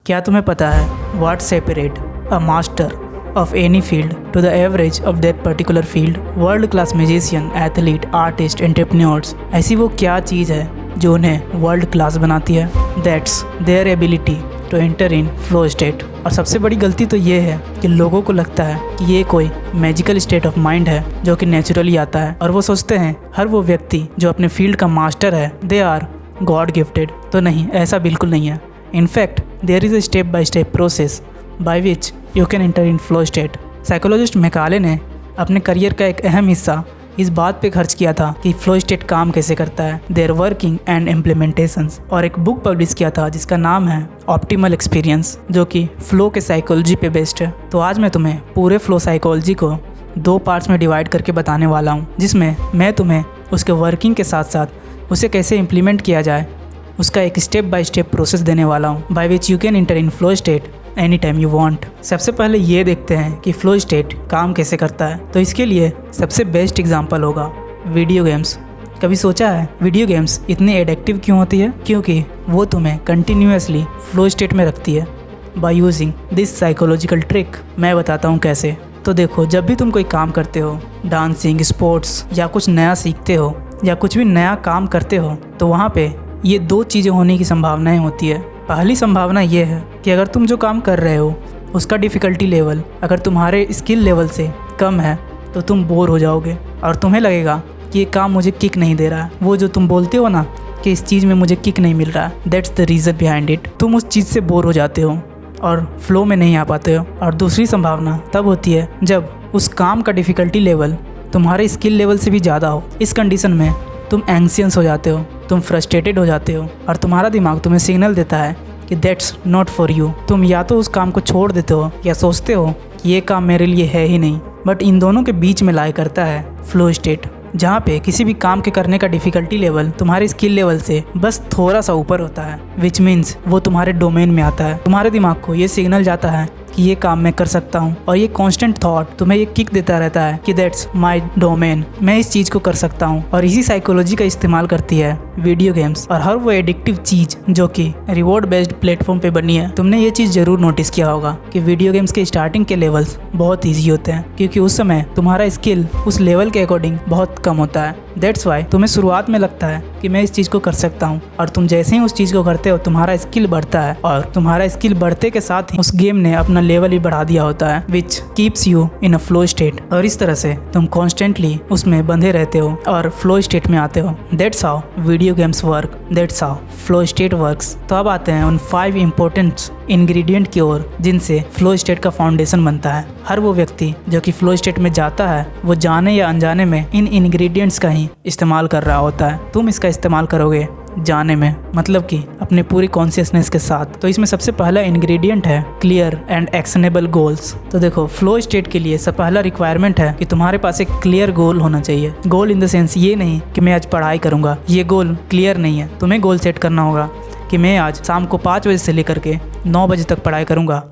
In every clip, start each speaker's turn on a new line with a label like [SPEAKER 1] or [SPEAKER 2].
[SPEAKER 1] क्या तुम्हें पता है what separate a master of any field to the average of that particular field? World class musician, athlete, artist, entrepreneurs, ऐसी वो क्या चीज़ है जो उन्हें वर्ल्ड क्लास बनाती है? That's their ability to enter in flow state. और सबसे बड़ी गलती तो ये है कि लोगों को लगता है कि ये कोई मैजिकल स्टेट ऑफ माइंड है जो कि नेचुरली आता है, और वो सोचते हैं हर वो व्यक्ति जो अपने फील्ड का मास्टर है दे आर गॉड गिफ्टेड। तो नहीं, ऐसा बिल्कुल नहीं है। In fact there is a step by step process by which you can enter in flow state. Psychologist Macaulay ने अपने करियर का एक अहम हिस्सा इस बात पे खर्च किया था कि फ्लो स्टेट काम कैसे करता है, देयर वर्किंग एंड इम्प्लीमेंटेशंस, और एक बुक पब्लिश किया था जिसका नाम है ऑप्टिमल एक्सपीरियंस, जो कि फ्लो के साइकोलॉजी पे बेस्ड है। तो आज मैं तुम्हें पूरे फ्लो साइकोलॉजी को 2 पार्ट्स में डिवाइड करके बताने वाला हूँ, जिसमें मैं तुम्हें उसके वर्किंग के साथ साथ उसे कैसे इम्प्लीमेंट किया जाए उसका एक स्टेप बाय स्टेप प्रोसेस देने वाला हूँ, bye which you can enter in flow state any time you want. सबसे पहले ये देखते हैं कि फ्लो स्टेट काम कैसे करता है। तो इसके लिए सबसे बेस्ट एग्जांपल होगा वीडियो गेम्स। कभी सोचा है वीडियो गेम्स इतनी एडिक्टिव क्यों होती है? क्योंकि वो तुम्हें कंटिन्यूसली फ्लो स्टेट में रखती है by using this psychological trick. मैं बताता हूँ कैसे। तो देखो, जब भी तुम कोई काम करते हो, डांसिंग, स्पोर्ट्स या कुछ नया सीखते हो या कुछ भी नया काम करते हो, तो वहाँ पे ये 2 चीज़ें होने की संभावनाएं होती है। पहली संभावना ये है कि अगर तुम जो काम कर रहे हो उसका डिफ़िकल्टी लेवल अगर तुम्हारे स्किल लेवल से कम है तो तुम बोर हो जाओगे और तुम्हें लगेगा कि ये काम मुझे किक नहीं दे रहा है। वो जो तुम बोलते हो ना कि इस चीज़ में मुझे किक नहीं मिल रहा है, that's the reason behind it. तुम उस चीज़ से बोर हो जाते हो और फ्लो में नहीं आ पाते हो। और दूसरी संभावना तब होती है जब उस काम का डिफ़िकल्टी लेवल तुम्हारे स्किल लेवल से भी ज़्यादा हो। इस कंडीशन में तुम एंग्शियस हो जाते हो, तुम फ्रस्ट्रेटेड हो जाते हो और तुम्हारा दिमाग तुम्हें सिग्नल देता है कि दैट्स नॉट फॉर यू। तुम या तो उस काम को छोड़ देते हो या सोचते हो कि ये काम मेरे लिए है ही नहीं। बट इन दोनों के बीच में लाई करता है फ्लो स्टेट, जहाँ पे किसी भी काम के करने का डिफ़िकल्टी लेवल तुम्हारे स्किल लेवल से बस थोड़ा सा ऊपर होता है, विच मीन्स वो तुम्हारे डोमेन में आता है। तुम्हारे दिमाग को ये सिग्नल जाता है कि ये काम मैं कर सकता हूँ, और ये कांस्टेंट थॉट तुम्हें ये किक देता रहता है कि दैट्स माय डोमेन, मैं इस चीज़ को कर सकता हूँ। और इसी साइकोलॉजी का इस्तेमाल करती है वीडियो गेम्स और हर वो एडिक्टिव चीज़ जो कि रिवॉर्ड बेस्ड प्लेटफॉर्म पे बनी है। तुमने ये चीज़ ज़रूर नोटिस किया होगा कि वीडियो गेम्स के स्टार्टिंग के लेवल्स बहुत ईजी होते हैं, क्योंकि उस समय तुम्हारा स्किल उस लेवल के अकॉर्डिंग बहुत कम होता है। दैट्स वाई तुम्हें शुरुआत में लगता है कि मैं इस चीज़ को कर सकता हूँ, और तुम जैसे ही उस चीज़ को करते हो तुम्हारा स्किल बढ़ता है, और तुम्हारा स्किल बढ़ते के साथ ही उस गेम ने अपना लेवल ही बढ़ा दिया होता है, which keeps you in a flow state. और इस तरह से तुम कॉन्स्टेंटली उसमें बंधे रहते हो और फ्लो स्टेट में आते हो। That's how video games work, that's how flow state works. तो अब आते हैं उन 5 इंपॉर्टेंट इंग्रेडिएंट की ओर जिनसे फ्लो स्टेट का फाउंडेशन बनता है। हर वो व्यक्ति जो कि फ्लो स्टेट में जाता है वो जाने या अनजाने में इन इंग्रेडिएंट्स का ही इस्तेमाल कर रहा होता है। तुम इसका इस्तेमाल करोगे जाने में, मतलब कि अपने पूरी कॉन्शियसनेस के साथ। तो इसमें सबसे पहला इंग्रेडिएंट है क्लियर एंड एक्शनेबल गोल्स। तो देखो, फ्लो स्टेट के लिए सब पहला रिक्वायरमेंट है कि तुम्हारे पास एक क्लियर गोल होना चाहिए। गोल इन द सेंस ये नहीं कि मैं आज पढ़ाई करूंगा, ये गोल क्लियर नहीं है। तुम्हें गोल सेट करना होगा कि मैं आज शाम को 5 बजे से लेकर के 9 बजे तक पढ़ाई करूंगा,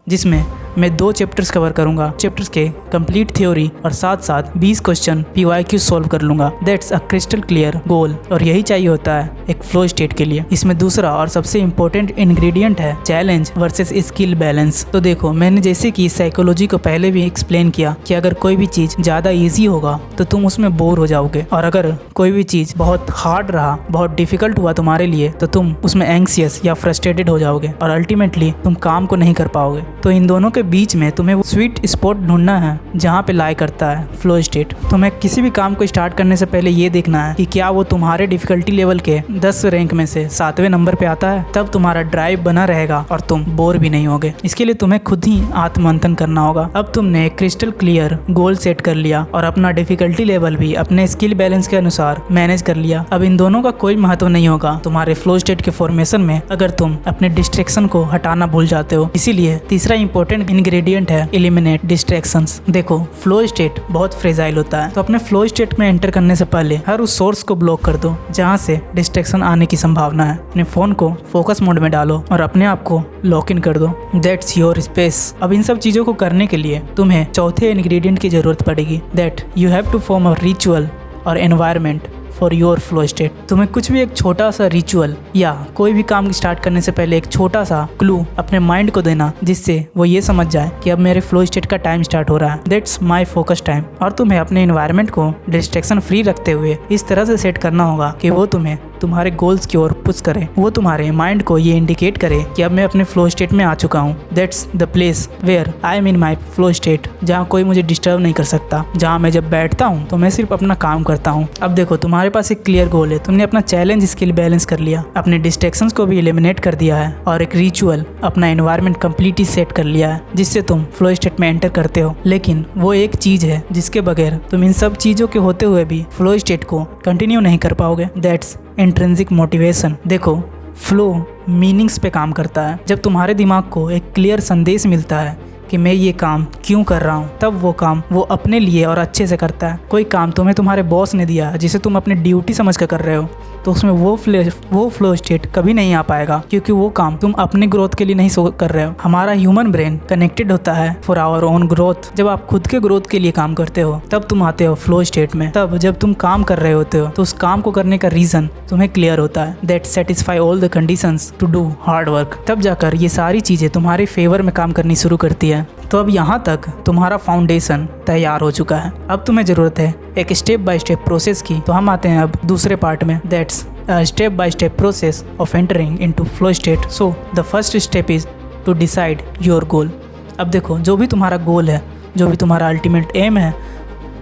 [SPEAKER 1] जिसमें मैं 2 चैप्टर्स कवर करूंगा, चैप्टर्स के कंप्लीट थ्योरी और साथ साथ 20 क्वेश्चन PYQ सॉल्व कर लूंगा। That's a crystal clear goal, और यही चाहिए होता है एक फ्लो स्टेट के लिए। इसमें दूसरा और सबसे इम्पोर्टेंट इंग्रेडिएंट है चैलेंज वर्सेस स्किल बैलेंस। तो देखो, मैंने जैसे कि साइकोलॉजी को पहले भी एक्सप्लेन किया कि अगर कोई भी चीज़ ज़्यादा ईजी होगा तो तुम उसमें बोर हो जाओगे, और अगर कोई भी चीज़ बहुत हार्ड रहा, बहुत डिफिकल्ट हुआ तुम्हारे लिए, तो तुम उसमें एंग्शियस या फ्रस्ट्रेटेड हो जाओगे और अल्टीमेटली तुम काम को नहीं कर पाओगे। तो इन दोनों के बीच में तुम्हें वो स्वीट स्पॉट ढूंढना है जहाँ पे लाई करता है फ्लो स्टेट। तुम्हें किसी भी काम को स्टार्ट करने से पहले ये देखना है कि क्या वो तुम्हारे डिफिकल्टी लेवल के 10 रैंक में से 7वें नंबर पे आता है। तब तुम्हारा ड्राइव बना रहेगा और तुम बोर भी नहीं होगे। इसके लिए तुम्हें खुद ही आत्ममंथन करना होगा। अब तुमने क्रिस्टल क्लियर गोल सेट कर लिया और अपना डिफिकल्टी लेवल भी अपने स्किल बैलेंस के अनुसार मैनेज कर लिया। अब इन दोनों का कोई महत्व नहीं होगा तुम्हारे फ्लो स्टेट के फॉर्मेशन में अगर तुम अपने डिस्ट्रैक्शन को हटाना भूल जाते हो। इसीलिए तीसरा इंपॉर्टेंट इंग्रेडिएंट है एलिमिनेट डिस्ट्रैक्शंस। देखो, फ्लो स्टेट बहुत फ्रेजाइल होता है, तो अपने फ्लो स्टेट में एंटर करने से पहले हर उस सोर्स को ब्लॉक कर दो जहां से डिस्ट्रैक्शन आने की संभावना है। अपने फोन को फोकस मोड में डालो और अपने आप को लॉक इन कर दो। That's your space. अब इन सब चीजों को करने के लिए तुम्हें चौथे इंग्रेडिएंट की जरूरत पड़ेगी। That you have to form a ritual और environment for your flow state. तुम्हें कुछ भी एक छोटा सा रिचुअल या कोई भी काम स्टार्ट करने से पहले एक छोटा सा क्लू अपने माइंड को देना, जिससे वो ये समझ जाए कि अब मेरे फ्लो स्टेट का टाइम स्टार्ट हो रहा है। That's my focus time. और तुम्हें अपने एनवायरनमेंट को डिस्ट्रैक्शन फ्री रखते हुए इस तरह से सेट करना होगा कि वो तुम्हें तुम्हारे गोल्स की ओर पुश करे। वो तुम्हारे माइंड को ये इंडिकेट करे कि अब मैं अपने फ्लो स्टेट में आ चुका हूँ। That's the place where I am in my flow state, जहाँ कोई मुझे डिस्टर्ब नहीं कर सकता, जहाँ मैं जब बैठता हूँ तो मैं सिर्फ अपना काम करता हूँ। अब देखो, तुम्हारे पास एक क्लियर गोल है, तुमने अपना चैलेंज स्किल बैलेंस कर लिया, अपने डिस्ट्रैक्शंस को भी एलिमिनेट कर दिया है और एक रिचुअल अपना एनवायरनमेंट कंप्लीटली सेट कर लिया है जिससे तुम फ्लो स्टेट में एंटर करते हो। लेकिन वो एक चीज है जिसके बगैर तुम इन सब चीजों के होते हुए भी फ्लो स्टेट को कंटिन्यू नहीं कर पाओगे। That's intrinsic motivation. देखो, फ्लो मीनिंग्स पे काम करता है। जब तुम्हारे दिमाग को एक क्लियर संदेश मिलता है कि मैं ये काम क्यों कर रहा हूँ, तब वो काम वो अपने लिए और अच्छे से करता है। कोई काम तुम्हें तुम्हारे बॉस ने दिया जिसे तुम अपनी ड्यूटी समझ कर रहे हो, तो उसमें वो फ्लो स्टेट कभी नहीं आ पाएगा, क्योंकि वो काम तुम अपने ग्रोथ के लिए नहीं कर रहे हो। हमारा ह्यूमन ब्रेन कनेक्टेड होता है फॉर आवर ओन ग्रोथ। जब आप खुद के ग्रोथ के लिए काम करते हो तब तुम आते हो फ्लो स्टेट में। तब जब तुम काम कर रहे होते हो तो उस काम को करने का रीजन तुम्हें क्लियर होता है, that satisfy all the conditions to do hard work. तब जाकर ये सारी चीजें तुम्हारे फेवर में काम करनी शुरू करती है। तो अब यहाँ तक तुम्हारा फाउंडेशन तैयार हो चुका है। अब तुम्हें जरूरत है एक स्टेप बाय स्टेप प्रोसेस की। तो हम आते हैं अब दूसरे पार्ट में, that's step by step process of entering into flow state. So the first step is to decide your goal. अब देखो, जो भी तुम्हारा गोल है, जो भी तुम्हारा अल्टीमेट एम है,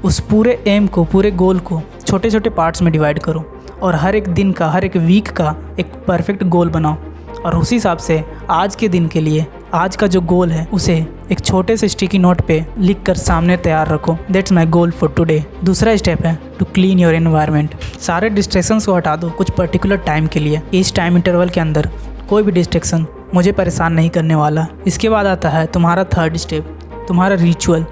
[SPEAKER 1] उस पूरे एम को, पूरे गोल को छोटे छोटे पार्ट्स में डिवाइड करो और हर एक दिन का, हर एक वीक का एक परफेक्ट गोल बनाओ। और उसी हिसाब से आज के दिन के लिए आज का जो गोल है उसे एक छोटे से स्टिकी नोट पे लिख कर सामने तैयार रखो। That's my goal for today. दूसरा स्टेप है टू क्लीन योर एनवायरनमेंट। सारे डिस्ट्रैक्शंस को हटा दो कुछ पर्टिकुलर टाइम के लिए। इस टाइम इंटरवल के अंदर कोई भी डिस्ट्रैक्शन मुझे परेशान नहीं करने वाला। इसके बाद आता है तुम्हारा थर्ड स्टेप, तुम्हारा रिचुअल।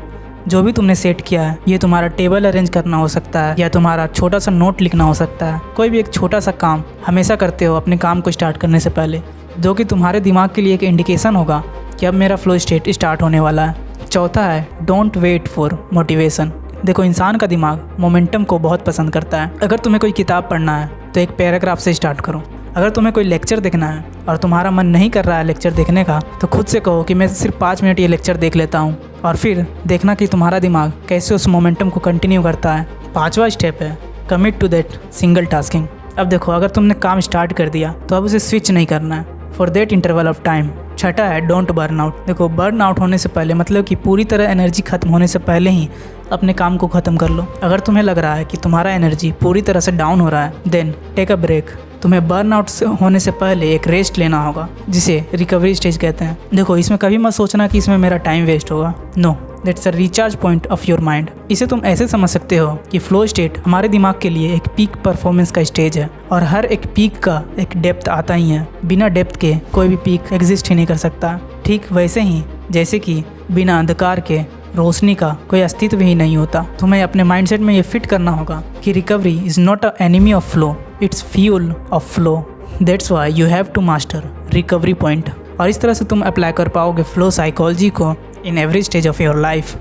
[SPEAKER 1] जो भी तुमने सेट किया है, ये तुम्हारा टेबल अरेंज करना हो सकता है या तुम्हारा छोटा सा नोट लिखना हो सकता है। कोई भी एक छोटा सा काम हमेशा करते हो अपने काम को स्टार्ट करने से पहले, जो कि तुम्हारे दिमाग के लिए एक इंडिकेशन होगा कि अब मेरा फ्लो स्टेट स्टार्ट होने वाला है। चौथा है डोंट वेट फॉर मोटिवेशन। देखो, इंसान का दिमाग मोमेंटम को बहुत पसंद करता है। अगर तुम्हें कोई किताब पढ़ना है तो एक पैराग्राफ से स्टार्ट करो। अगर तुम्हें कोई लेक्चर देखना है और तुम्हारा मन नहीं कर रहा है लेक्चर देखने का, तो खुद से कहो कि मैं सिर्फ 5 मिनट ये लेक्चर देख लेता हूँ, और फिर देखना कि तुम्हारा दिमाग कैसे उस मोमेंटम को कंटिन्यू करता है। पांचवा स्टेप है commit to that single tasking. अब देखो, अगर तुमने काम स्टार्ट कर दिया तो अब उसे स्विच नहीं करना है for that interval of time. छठा है डोंट बर्न आउट। देखो, बर्न आउट होने से पहले, मतलब कि पूरी तरह एनर्जी खत्म होने से पहले ही अपने काम को ख़त्म कर लो। अगर तुम्हें लग रहा है कि तुम्हारा एनर्जी पूरी तरह से डाउन हो रहा है, देन टेक अ ब्रेक। तुम्हें बर्न आउट होने से पहले एक रेस्ट लेना होगा, जिसे रिकवरी स्टेज कहते हैं। देखो, इसमें कभी मत सोचना कि इसमें मेरा टाइम वेस्ट होगा। No, that's a recharge point of your mind. इसे तुम ऐसे समझ सकते हो कि फ्लो स्टेट हमारे दिमाग के लिए एक पीक परफॉर्मेंस का स्टेज है, और हर एक पीक का एक डेप्थ आता ही है। बिना डेप्थ के कोई भी पीक एग्जिस्ट ही नहीं कर सकता। ठीक वैसे ही जैसे कि बिना अंधकार के रोशनी का कोई अस्तित्व ही नहीं होता। तुम्हें अपने माइंडसेट में ये फिट करना होगा कि recovery is not a enemy of flow, it's fuel of flow. That's why you have to master recovery point. और इस तरह से तुम अप्लाई कर पाओगे फ्लो साइकोलॉजी को in every stage of your life.